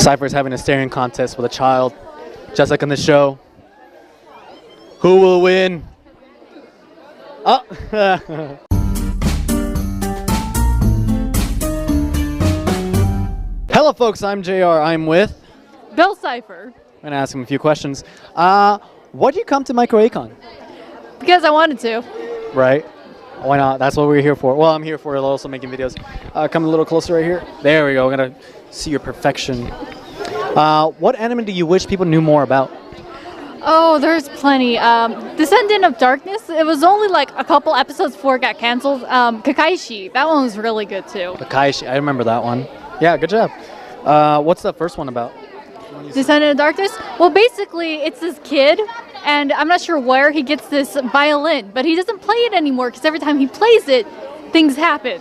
Cipher's having a staring contest with a child, just like on the show. Who will win? Oh. Hello, folks. I'm JR. I'm with Bill Cipher. I'm going to ask him a few questions. Why'd you come to Micro A-kon? Because I wanted to. Right? Why not? That's what we're here for. Well, I'm here for also making videos. Come a little closer right here. There we go. We're going to see your perfection. What anime do you wish people knew more about? Oh, there's plenty. Descendant of Darkness. It was only like a couple episodes before it got canceled. Kakaishi. That one was really good too. Kakaishi. I remember that one. Yeah, good job. What's the first one about? Descendant of Darkness? Well, basically, it's this kid, and I'm not sure where he gets this violin, but he doesn't play it anymore because every time he plays it, things happen.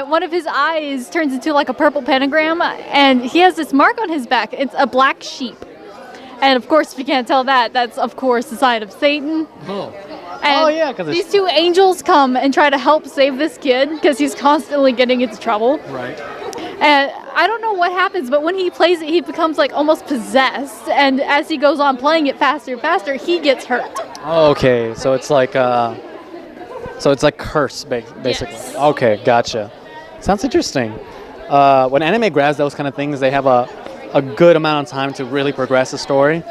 One of his eyes turns into like a purple pentagram, and he has this mark on his back. It's a black sheep. And of course, if you can't tell that, that's of course the sign of Satan. Oh. And Yeah, because these two angels come and try to help save this kid because he's constantly getting into trouble. Right. And I don't know what happens, but when he plays it, he becomes like almost possessed. And as he goes on playing it faster and faster, he gets hurt. Okay, so it's like curse, basically. Yes. Okay, gotcha. Sounds interesting. When anime grabs those kind of things, they have a good amount of time to really progress the story.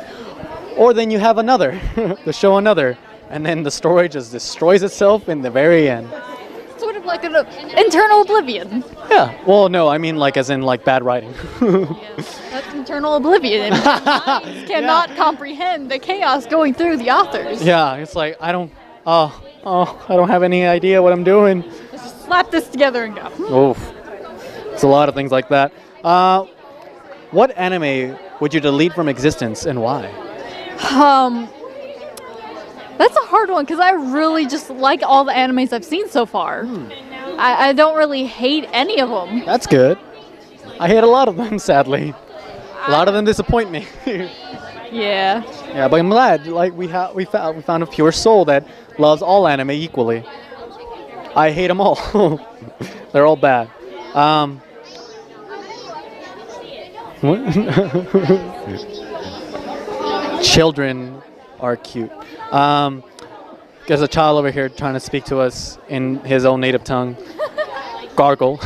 Or then you have another, the show another, and then the story just destroys itself in the very end. Sort of like an internal oblivion. Yeah. Well, no, I mean like as in like bad writing. Yes, that's internal oblivion. Minds cannot comprehend the chaos going through the authors. Yeah, it's like I don't have any idea what I'm doing. Let's just slap this together and go. Oof. It's a lot of things like that. What anime would you delete from existence and why? That's a hard one because I really just like all the animes I've seen so far. I don't really hate any of them. That's good. I hate a lot of them, sadly. A lot of them disappoint me. Yeah. Yeah, but I'm glad. Like we found a pure soul that loves all anime equally. I hate them all. They're all bad. What? Children are cute. There's a child over here trying to speak to us in his own native tongue. Gargle.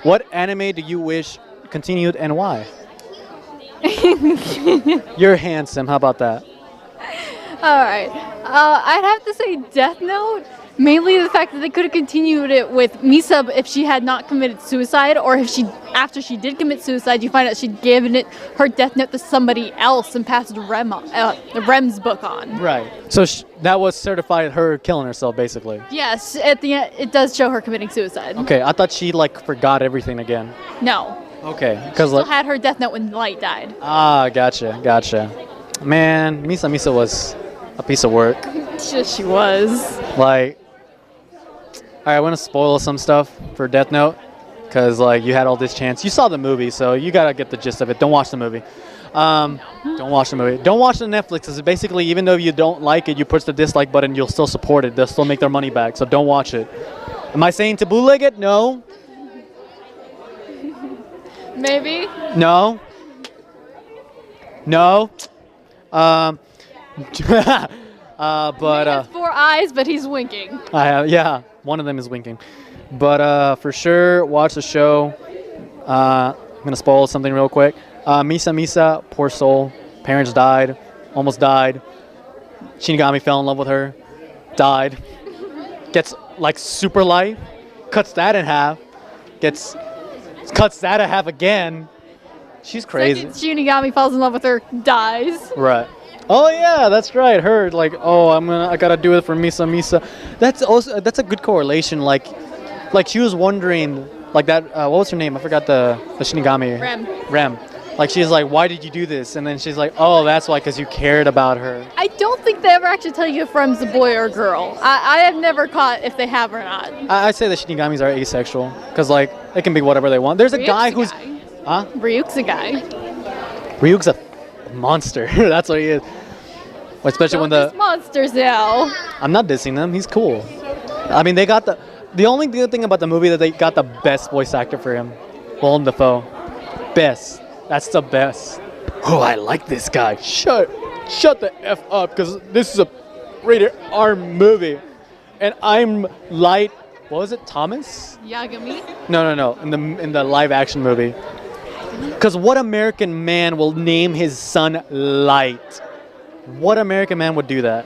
What anime do you wish continued and why? You're handsome. How about that? All right. I'd have to say Death Note. Mainly the fact that they could have continued it with Misa if she had not committed suicide, or if after she did commit suicide, you find out she'd given her death note to somebody else and passed Rem's book on. Right. So that was certified her killing herself, basically. Yes, at the end, it does show her committing suicide. Okay, I thought she forgot everything again. No. Okay, She because still had her death note when Light died. Gotcha. Man, Misa was a piece of work. Yes, she was. I want to spoil some stuff for Death Note, because you had all this chance. You saw the movie, so you gotta get the gist of it. Don't watch the movie. Don't watch the movie. Don't watch the Netflix, because basically, even though you don't like it, you push the dislike button, you'll still support it. They'll still make their money back, so don't watch it. Am I saying to bootleg it? No. Maybe. No. But He has 4 eyes, but he's winking. yeah, one of them is winking. But for sure, watch the show. I'm going to spoil something real quick. Misa, poor soul. Parents died. Almost died. Shinigami fell in love with her. Died. Gets super light. Cuts that in half. Cuts that in half again. She's crazy. Second Shinigami falls in love with her, dies. Right. Oh yeah, that's right. Her I gotta do it for Misa. That's a good correlation. Like she was wondering that. What was her name? I forgot the Shinigami. Rem. She's like, why did you do this? And then she's like, oh, that's why, because you cared about her. I don't think they ever actually tell you if Rem's a boy or a girl. I have never caught if they have or not. I'd say the Shinigamis are asexual, because they can be whatever they want. There's a guy who's, huh? Ryuk's a guy. Ryuk's a monster. That's what he is. Especially when the monsters now. I'm not dissing them. He's cool. I mean, they got the only good thing about the movie that they got the best voice actor for him, Willem Dafoe. Best. That's the best. Oh, I like this guy. Shut the F up, because this is a rated R movie. And I'm Light, what was it, Thomas? Yagami? No. In the live action movie. Because what American man will name his son Light? What American man would do that?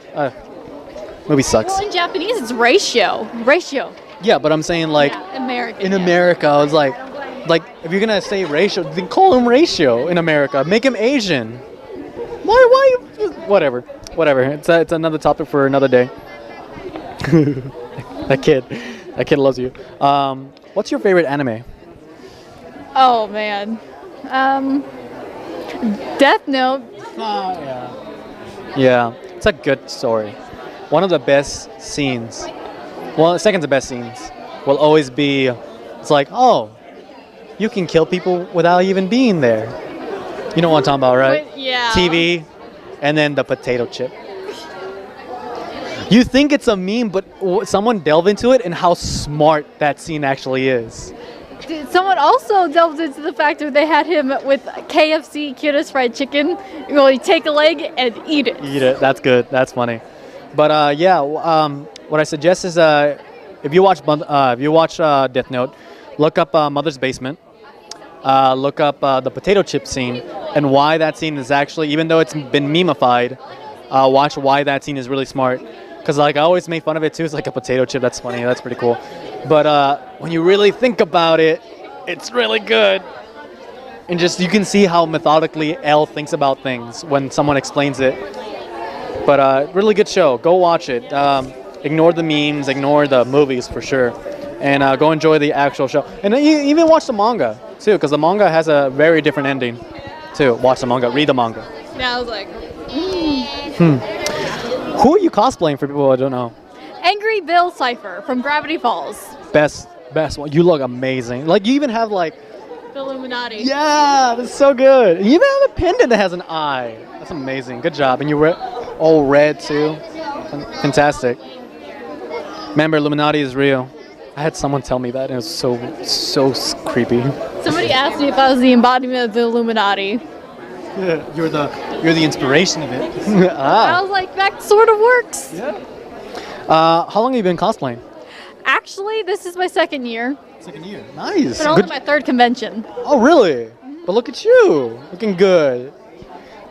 Movie sucks. Well, in Japanese, it's ratio. Ratio. Yeah, but I'm saying like Yeah, American. in yeah. America, I was like if you're gonna say ratio, then call him Ratio in America. Make him Asian. Why? Whatever. It's another topic for another day. That kid loves you. What's your favorite anime? Oh man. Death Note. Yeah, it's a good story. One of the best scenes. Well, second to best scenes will always be. It's like, oh, you can kill people without even being there. You know what I'm talking about, right? Yeah. TV, and then the potato chip. You think it's a meme, but someone delve into it and how smart that scene actually is. Someone also delved into the fact that they had him with KFC cutest fried chicken. Well, you take a leg and eat it. Eat it. That's good. That's funny. But what I suggest is if you watch Death Note, look up Mother's Basement. Look up the potato chip scene and why that scene is actually, even though it's been memeified, watch why that scene is really smart. Because like I always make fun of it too. It's like a potato chip. That's funny. That's pretty cool. But when you really think about it, it's really good. And just you can see how methodically L thinks about things when someone explains it. But really good show. Go watch it. Ignore the memes. Ignore the movies for sure. And go enjoy the actual show. And then you even watch the manga too, because the manga has a very different ending too. Watch the manga. Read the manga. Yeah, I was like, Who are you cosplaying for people who don't know? Angry Bill Cipher from Gravity Falls. Best one. You look amazing. Like you even have like, The Illuminati. yeah, that's so good. You even have a pendant that has an eye. That's amazing. Good job. And you were all red too. Fantastic. Remember, Illuminati is real. I had someone tell me that, and it was so creepy. Somebody asked me if I was the embodiment of the Illuminati. Yeah, you're the inspiration of it. I was like, that sort of works. Yeah. How long have you been cosplaying? Actually, this is my second year. Second year. Nice. But only my third convention. Oh, really? But look at you, looking good.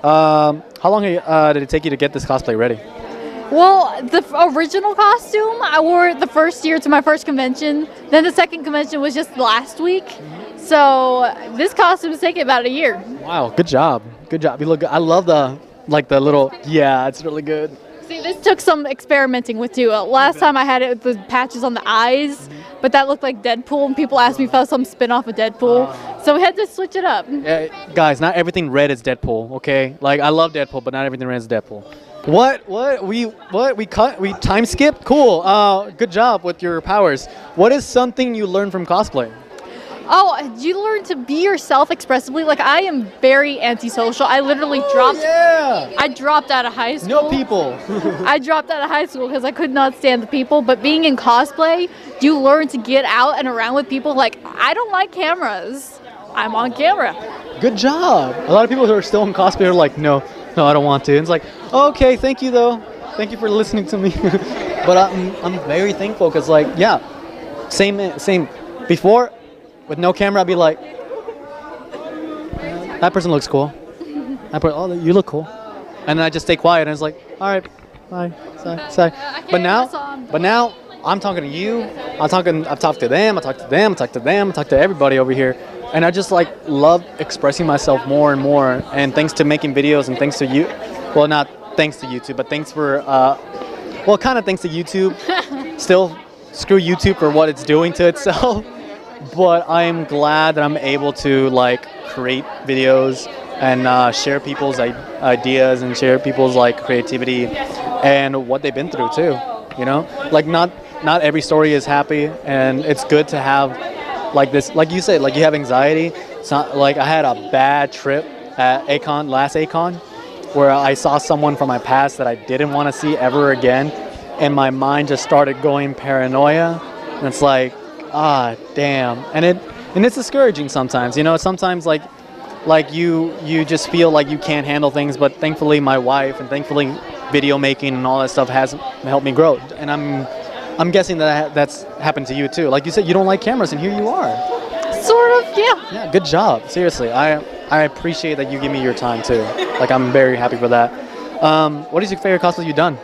How long did it take you to get this cosplay ready? Well, the original costume, I wore it the first year to my first convention. Then the second convention was just last week. So this costume is taking about a year. Wow, good job. Good job. You look good. I love the little, yeah, it's really good. See, this took some experimenting with too. Last time I had it with the patches on the eyes, but that looked like Deadpool, and people asked me if I was some spin-off of Deadpool. So we had to switch it up. Yeah, guys, not everything red is Deadpool, okay? Like, I love Deadpool, but not everything red is Deadpool. We time skip? Cool. Good job with your powers. What is something you learned from cosplay? Oh, you learn to be yourself expressively. Like, I am very antisocial. I literally dropped. Yeah. I dropped out of high school. No people. I dropped out of high school because I could not stand the people. But being in cosplay, you learn to get out and around with people. Like, I don't like cameras. I'm on camera. Good job. A lot of people who are still in cosplay are like, no, I don't want to. And it's like, okay, thank you though. Thank you for listening to me. But I'm very thankful because like, yeah, same. Before, with no camera, I'd be like, that person looks cool. Oh, you look cool. And then I just stay quiet and it's like, all right, bye, sorry. But now I'm talking to you. I've talked to them. I talk to everybody over here. And I just like love expressing myself more and more. And thanks to making videos and thanks to you, well, not thanks to YouTube, but thanks for, kind of thanks to YouTube. Still, screw YouTube for what it's doing to itself. But I'm glad that I'm able to like create videos and share people's ideas and share people's like creativity and what they've been through too. You know, like not every story is happy, and it's good to have like this. Like you said, like you have anxiety. It's not like I had a bad trip at A-kon, last A-kon, where I saw someone from my past that I didn't want to see ever again, and my mind just started going paranoia, and it's like, damn. And it's discouraging sometimes, you know. Sometimes like like you just feel like you can't handle things, but thankfully my wife and thankfully video making and all that stuff has helped me grow. And I'm guessing that's happened to you too. Like you said, you don't like cameras, and here you are. Sort of, yeah. Yeah, good job. Seriously, I appreciate that you give me your time too. Like I'm very happy for that. What is your favorite cosplay you've done?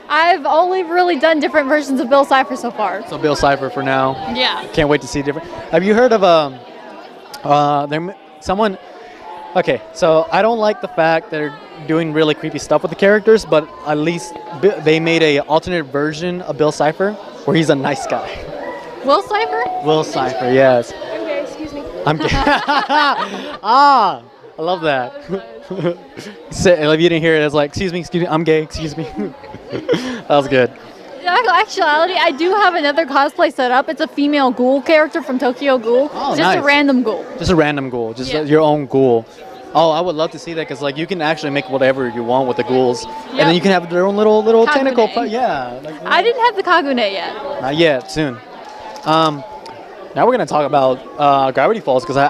I've only really done different versions of Bill Cipher so far. So Bill Cipher for now. Yeah. Can't wait to see different. Have you heard of someone? Okay, so I don't like the fact they're doing really creepy stuff with the characters, but at least they made a alternate version of Bill Cipher where he's a nice guy. Will Cipher? Will Cipher, yes. I'm gay, excuse me. I'm gay. I love that. So, if you didn't hear it, it's like, excuse me, I'm gay, excuse me. That was good. In actuality, I do have another cosplay set up. It's a female ghoul character from Tokyo Ghoul. Oh, just nice. a random ghoul. Just a random ghoul, just Yeah. your own ghoul. Oh, I would love to see that because like you can actually make whatever you want with the ghouls, and then you can have their own little Kagune. tentacle. Yeah. Like, I didn't have the Kagune yet. Not yet. Soon. Now we're gonna talk about Gravity Falls because I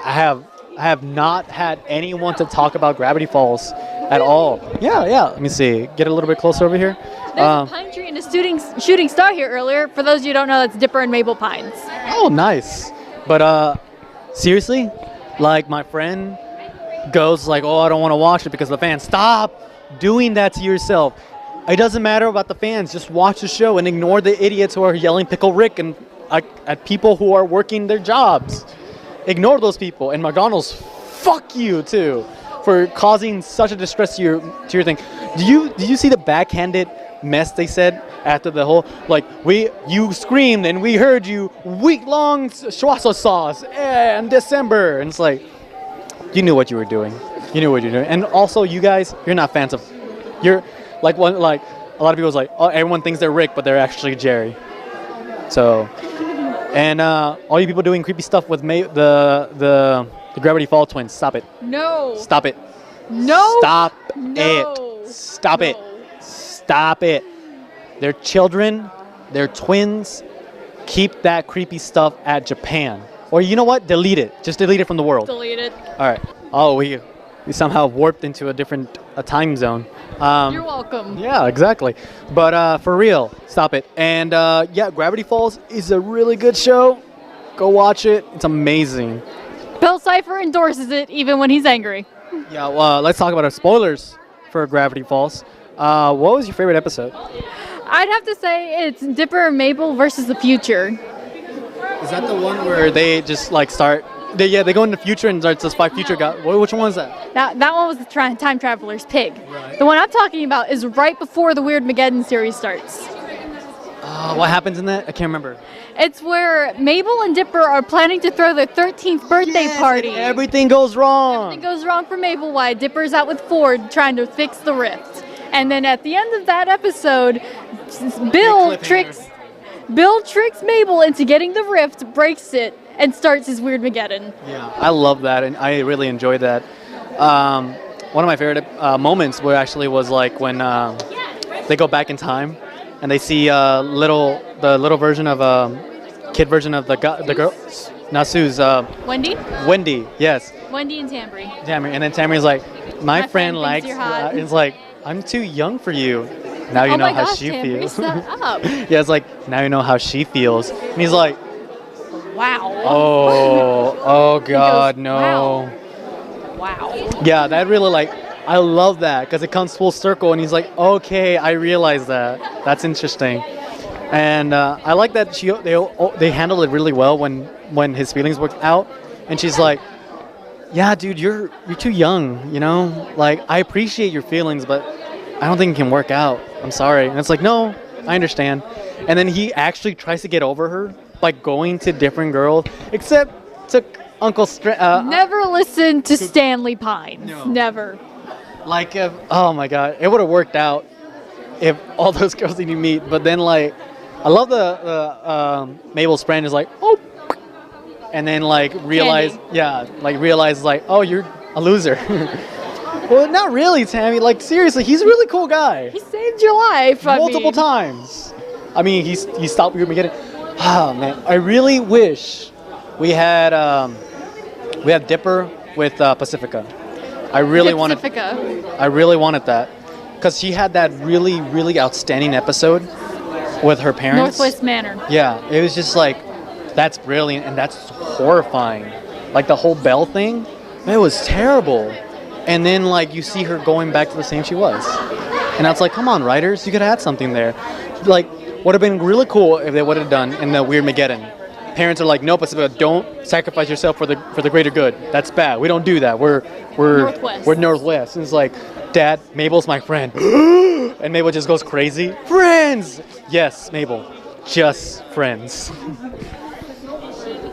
have not had anyone to talk about Gravity Falls at all. Yeah. Let me see. Get a little bit closer over here. There's a pine tree and a shooting star here earlier. For those of you who don't know, that's Dipper and Mabel Pines. Oh, nice. But seriously, like my friend goes like, oh, I don't want to watch it because of the fans. Stop doing that to yourself. It doesn't matter about the fans. Just watch the show and ignore the idiots who are yelling Pickle Rick and at people who are working their jobs. Ignore those people. And McDonald's, fuck you too for causing such a distress to your thing. Did you see the backhanded mess they said after the whole like you screamed and we heard you week-long schwaza sauce in December, and it's like you knew what you were doing. And also you guys, you're not fans of, you're like a lot of people's like, oh, everyone thinks they're Rick but they're actually Jerry. So and all you people doing creepy stuff with the Gravity Fall twins, stop it. No. Stop it. No. Stop No. it. Stop it. No. Stop it. They're children. They're twins. Keep that creepy stuff at Japan. Or you know what? Delete it. Just delete it from the world. Delete it. All right. Oh, we somehow warped into a time zone. You're welcome. Yeah, exactly. But for real, stop it. And yeah, Gravity Falls is a really good show. Go watch it. It's amazing. Bill Cipher endorses it even when he's angry. Yeah, well, let's talk about our spoilers for Gravity Falls. What was your favorite episode? I'd have to say it's Dipper and Mabel versus the future. Is that the one where they just like start? They go in the future and start to fight future guys. Which one was that? That one was the time traveler's pig. Right. The one I'm talking about is right before the Weird Mageddon series starts. What happens in that? I can't remember. It's where Mabel and Dipper are planning to throw their 13th birthday party. And everything goes wrong. Everything goes wrong for Mabel while Dipper's out with Ford trying to fix the rift. And then at the end of that episode, Bill tricks Mabel into getting the rift, breaks it, and starts his Weird Mageddon. Yeah, I love that, and I really enjoyed that. One of my favorite moments was like when they go back in time and they see the little version of kid version of the girl, not Sue's. Wendy? Wendy, yes. Wendy and Tammy. Tammy, and then Tammy's like, my friend thinks likes. you're hot. It's like, I'm too young for you. Now you Oh know my how gosh, she Tammy, feels. shut up. Yeah, it's like, now you know how she feels. And he's like, Wow. oh God, goes, no. Wow. Yeah, that really I love that because it comes full circle and he's like, okay, I realize that. That's interesting. And I like that they handled it really well when his feelings worked out. And she's like, yeah, dude, you're too young, you know? Like, I appreciate your feelings, but I don't think it can work out. I'm sorry. And it's like, no, I understand. And then he actually tries to get over her by going to different girls, except to Uncle Never listen to Stanley Pines. No. Never. Like, oh my God, it would have worked out if all those girls didn't meet. But then, like, I love the Mabel's friend is like, oh, and then like realize, like, oh, you're a loser. Well, not really, Tammy. Like, seriously, he's a really cool guy. He saved your life. Multiple times. I mean, he stopped you from getting. Oh man, I really wish we had Dipper with Pacifica. I really wanted that because she had that really, really outstanding episode with her parents. Northwest Manor. Yeah, it was just like, that's brilliant and that's horrifying. Like the whole Belle thing, it was terrible. And then like you see her going back to the same she was. And I was like, come on, writers, you could have had something there. Like, would have been really cool if they would have done in the Weird Mageddon. Parents are like, no, Pacifica, don't sacrifice yourself for the greater good. That's bad. We don't do that. We're Northwest. And it's like, Dad, Mabel's my friend. And Mabel just goes crazy. Friends! Yes, Mabel, just friends.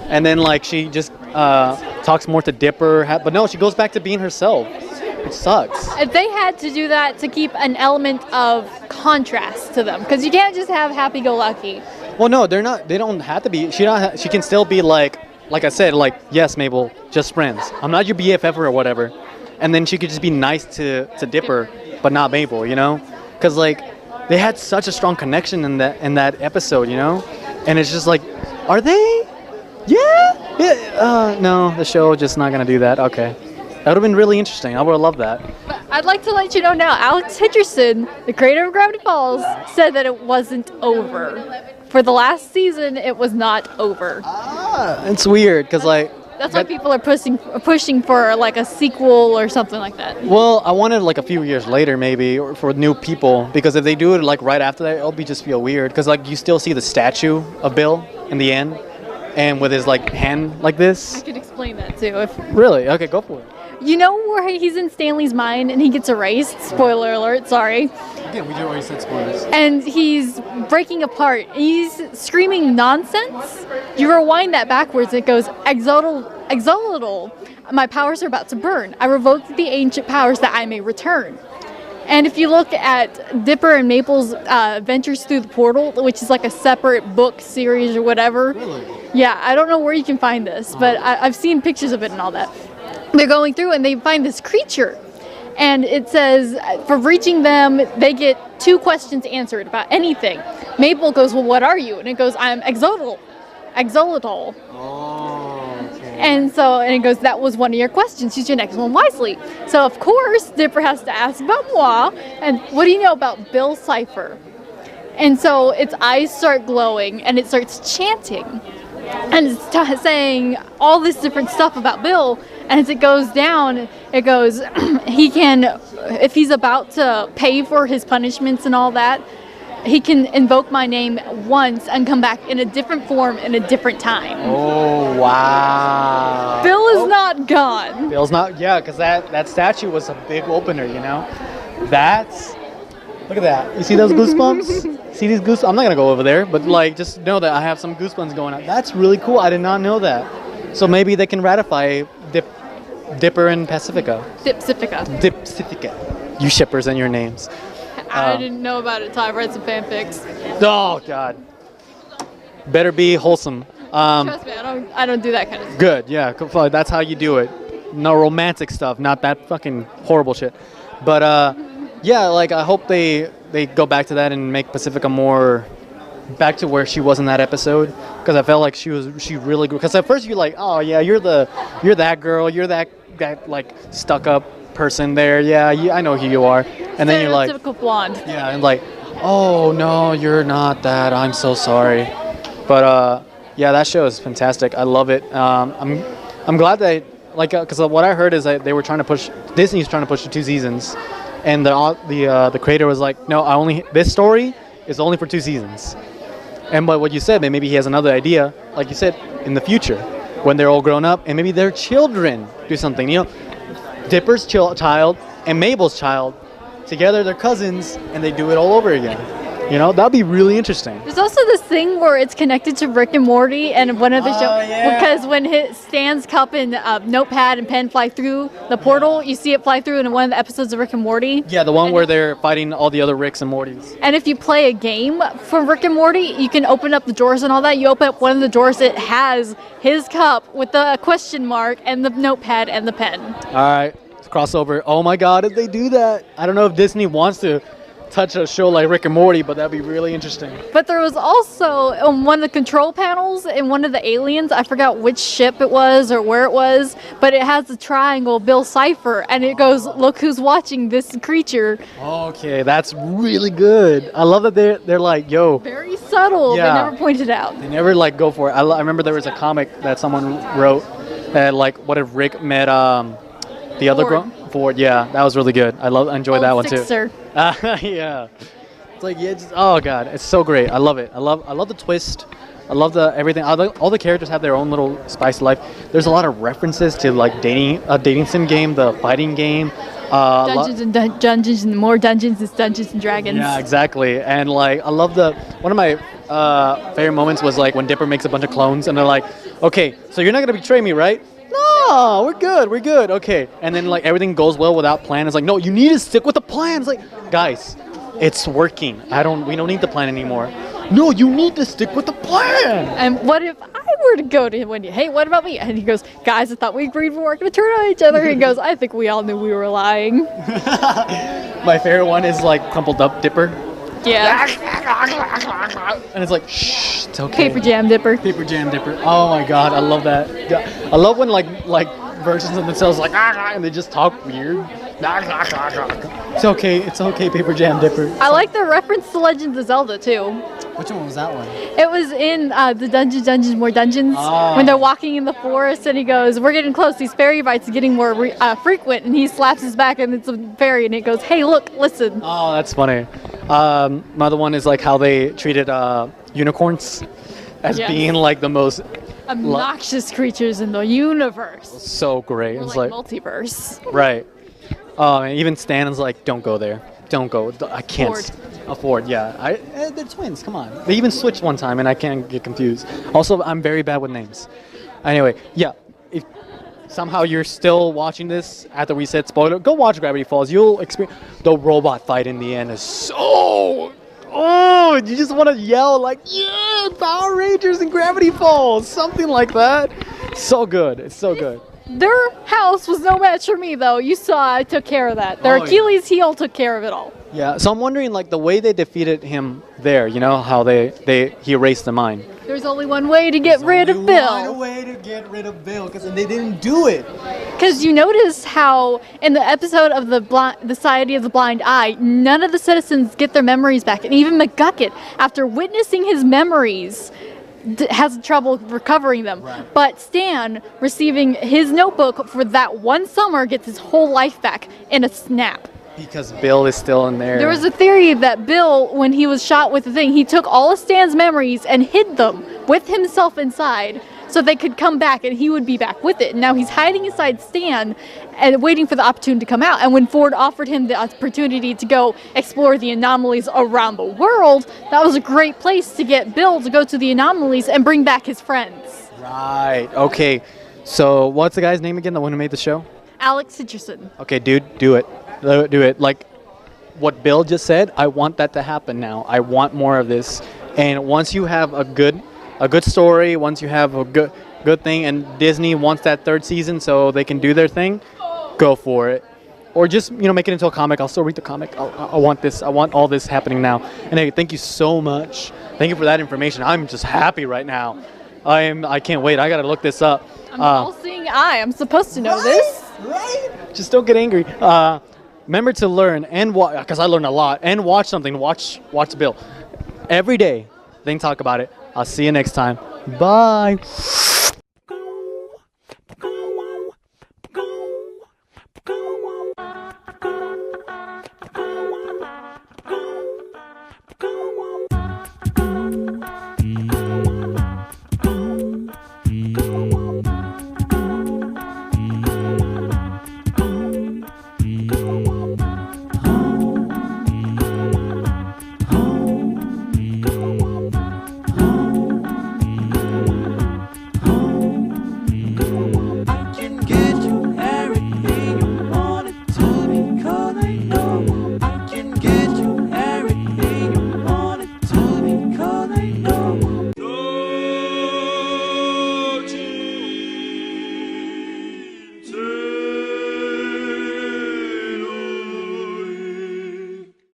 And then like she just talks more to Dipper, but no, she goes back to being herself. It sucks. They had to do that to keep an element of contrast to them, because you can't just have happy-go-lucky. Well, no, they're not. They don't have to be. She can still be like I said, like, yes, Mabel, just friends. I'm not your BFF or whatever. And then she could just be nice to Dipper, but not Mabel, you know? Because like they had such a strong connection in that episode, you know? And it's just like, are they? Yeah. No, the show just not gonna do that. Okay. That would have been really interesting. I would have loved that. But I'd like to let you know now, Alex Hitcherson, the creator of Gravity Falls, said that it wasn't over. For the last season, it was not over. It's weird because like that's why people are pushing for like a sequel or something like that. Well, I wanted like a few years later maybe, or for new people, because if they do it like right after that, it'll just feel weird. Because like you still see the statue of Bill in the end, and with his like hand like this. I could explain that too. If really? Okay, go for it. You know where he's in Stanley's mind and he gets erased? Spoiler alert, sorry. Again, we do already said spoilers. And he's breaking apart. He's screaming nonsense. You rewind that backwards, it goes, Exolidal, my powers are about to burn. I revoke the ancient powers that I may return. And if you look at Dipper and Mabel's Adventures Through the Portal, which is like a separate book series or whatever. Really? Yeah, I don't know where you can find this, but I've seen pictures of it and all that. They're going through and they find this creature. And it says, for reaching them, they get 2 questions answered about anything. Mabel goes, well, what are you? And it goes, I'm Exolidal. Oh, okay. And it goes, that was one of your questions. Use your next one wisely. So, of course, Dipper has to ask about moi. And what do you know about Bill Cipher? And so its eyes start glowing and it starts chanting. And it's saying all this different stuff about Bill. And as it goes down, it goes, he can, if he's about to pay for his punishments and all that, he can invoke my name once and come back in a different form in a different time. Oh, wow. Bill is not gone. Bill's not, yeah, because that statue was a big opener, you know? Look at that. You see those goosebumps? See these goosebumps? I'm not going to go over there, but like, just know that I have some goosebumps going on. That's really cool. I did not know that. So maybe they can ratify Dipper and Pacifica. Dipsifica. You shippers and your names. I didn't know about it until I read some fanfics. Oh, God. Better be wholesome. Trust me, I don't do that kind of stuff. Good, yeah. That's how you do it. No romantic stuff, not that fucking horrible shit. But, yeah, like, I hope they go back to that and make Pacifica more back to where she was in that episode. Because I felt like she really grew. Because at first you're like, oh, yeah, you're that girl. You're that like, stuck-up person there. Yeah, I know who you are. And then you're like, typical blonde. Yeah, and like, oh no, you're not that. I'm so sorry. But yeah, that show is fantastic. I love it. I'm glad that because what I heard is that they were trying to push, Disney's trying to push the 2 seasons, and the creator was like, no, this story is only for 2 seasons. And but what you said, maybe he has another idea, like you said, in the future when they're all grown up and maybe their children do something. You know, Dipper's child and Mabel's child. Together, they're cousins, and they do it all over again. You know, that'd be really interesting. There's also this thing where it's connected to Rick and Morty, and one of the shows, because when Stan's cup and notepad and pen fly through the portal, you see it fly through in one of the episodes of Rick and Morty. Yeah, the one where they're fighting all the other Ricks and Mortys. And if you play a game from Rick and Morty, you can open up the drawers and all that. You open up one of the drawers, it has his cup with the question mark and the notepad and the pen. All right. Crossover. Oh my God, if they do that. I don't know if Disney wants to touch a show like Rick and Morty, but that'd be really interesting. But there was also on one of the control panels in one of the aliens, I forgot which ship it was or where it was, but it has a triangle, Bill Cipher, and it goes, look who's watching this creature. Okay, that's really good. I love that they're like, yo. Very subtle. Yeah. They never pointed out. They never like go for it. I remember there was a comic that someone wrote that like, what if Rick met the other girl? Ford. Yeah, that was really good. I enjoyed that one too. Sixer. Yeah. It's like oh god, it's so great. I love it. I love the twist. I love the everything. All the characters have their own little spice of life. There's a lot of references to like dating sim game, the fighting game. Dungeons and Dungeons and more Dungeons is Dungeons and Dragons. Yeah, exactly. And like I love one of my favorite moments was like when Dipper makes a bunch of clones and they're like, okay, so you're not gonna betray me, right? No, we're good. Okay. And then like everything goes well without plan. It's like, no, you need to stick with the plan. It's like, guys, it's working. We don't need the plan anymore. No, you need to stick with the plan. And what if I were to go to him one day, hey, what about me? And he goes, guys, I thought we agreed we weren't going to turn on each other. He goes, I think we all knew we were lying. My favorite one is like Crumpled Up Dipper. Yeah. And it's like, shh, it's okay. Paper Jam Dipper. Paper Jam Dipper. Oh my god, I love that. I love when like versions of themselves like and they just talk weird. It's okay, Paper Jam Dipper. I like the reference to Legends of Zelda too. Which one was that one? It was in the Dungeons More Dungeons when they're walking in the forest and he goes, we're getting close, these fairy bites are getting more frequent, and he slaps his back and it's a fairy and it goes, hey look, listen. Oh, that's funny. My other one is like how they treated unicorns as being like the most obnoxious creatures in the universe. So great. Or it's like multiverse. Right. And even Stan's like, don't go there. Don't go. I can't afford. Yeah. They're twins. Come on. They even switched one time, and I can't get confused. Also, I'm very bad with names. Anyway, yeah. If somehow you're still watching this after we said spoiler, go watch Gravity Falls. You'll experience the robot fight in the end is so. Oh, you just want to yell like, yeah, Power Rangers and Gravity Falls, something like that. So good. It's so good. Their house was no match for me, though. You saw I took care of that. Their Achilles heel took care of it all. Yeah, so I'm wondering, like, the way they defeated him there, you know, how he erased the mind. There's only one way to get rid of Bill. There's one way to get rid of Bill, because they didn't do it. Because you notice how in the episode of the Society of the Blind Eye, none of the citizens get their memories back. And even McGucket, after witnessing his memories, has trouble recovering them. Right. But Stan, receiving his notebook for that one summer, gets his whole life back in a snap. Because Bill is still in there. There was a theory that Bill, when he was shot with the thing, he took all of Stan's memories and hid them with himself inside so they could come back and he would be back with it. And now he's hiding inside Stan and waiting for the opportunity to come out. And when Ford offered him the opportunity to go explore the anomalies around the world, that was a great place to get Bill to go to the anomalies and bring back his friends. Right. Okay. So what's the guy's name again, the one who made the show? Alex Hutcherson. Okay, dude, do it. Do it. Like what Bill just said, I want that to happen now. I want more of this. And once you have a good story, once you have a good thing, and Disney wants that third season so they can do their thing, go for it. Or just, make it into a comic. I'll still read the comic. I want this. I want all this happening now. And hey, thank you so much. Thank you for that information. I'm just happy right now. I can't wait. I got to look this up. I'm all-seeing eye. I'm supposed to know this. Right? Just don't get angry. Remember to learn and watch, because I learned a lot, and watch something. Watch Bill. Every day, then talk about it. I'll see you next time. Bye.